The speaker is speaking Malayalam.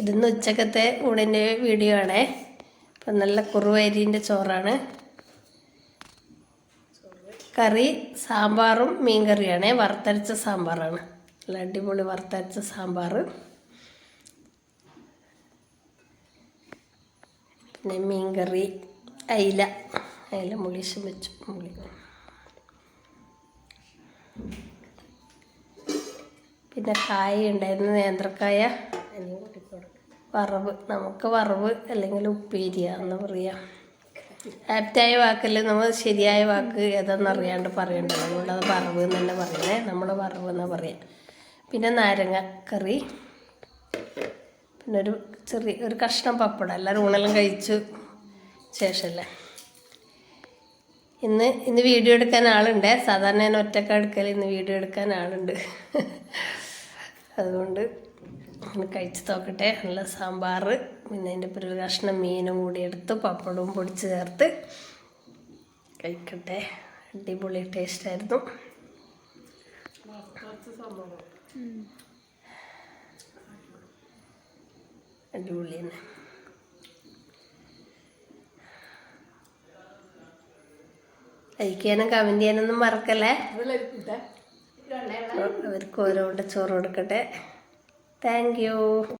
ഇതിന്ന് ഉച്ചക്കത്തെ ഊണിൻ്റെ വീഡിയോ ആണേ. അപ്പം നല്ല കുറുവരിൻ്റെ ചോറാണ്. കറി സാമ്പാറും മീൻ കറിയാണേ. വറുത്തരച്ച സാമ്പാറാണ്. നല്ല അടിപൊളി വറുത്തരച്ച സാമ്പാർ. പിന്നെ മീൻ കറി അയില മുളിശം വെച്ചു. പിന്നെ കായ ഉണ്ടായിരുന്നു, നേന്ത്രക്കായ വറവ്. നമുക്ക് വറവ് അല്ലെങ്കിൽ ഉപ്പേരിയ എന്ന് പറയാം. ആപ്റ്റായ വാക്കല്ലേ, നമ്മൾ ശരിയായ വാക്ക് ഏതാണെന്നറിയാണ്ട് പറയണ്ടല്ലോ. അതുകൊണ്ടത് വറവ് എന്ന് തന്നെ പറയണേ. നമ്മൾ വറവ് എന്നാണ് പറയാം. പിന്നെ നാരങ്ങ കറി, പിന്നെ ഒരു കഷ്ണം പപ്പടം. എല്ലാവരും ഊണെല്ലാം കഴിച്ചു ശേഷമല്ലേ. ഇന്ന് വീഡിയോ എടുക്കാൻ ആളുണ്ട്. സാധാരണ ഞാൻ ഒറ്റയ്ക്ക് എടുക്കൽ, ഇന്ന് വീഡിയോ എടുക്കാൻ ആളുണ്ട്. അതുകൊണ്ട് കഴിച്ച് നോക്കട്ടെ. നല്ല സാമ്പാർ, പിന്നെ അതിൻ്റെ ഒരു കഷ്ണം മീനും കൂടി എടുത്ത് പപ്പടവും പൊടിച്ച് ചേർത്ത് കഴിക്കട്ടെ. അടിപൊളി ടേസ്റ്റായിരുന്നു. അടിപൊളി തന്നെ. ലൈക്ക് ചെയ്യാനും കമൻറ്റ് ചെയ്യാനൊന്നും മറക്കല്ലേ. അവർക്ക് ഓരോ ചോറ് കൊടുക്കട്ടെ. Thank you.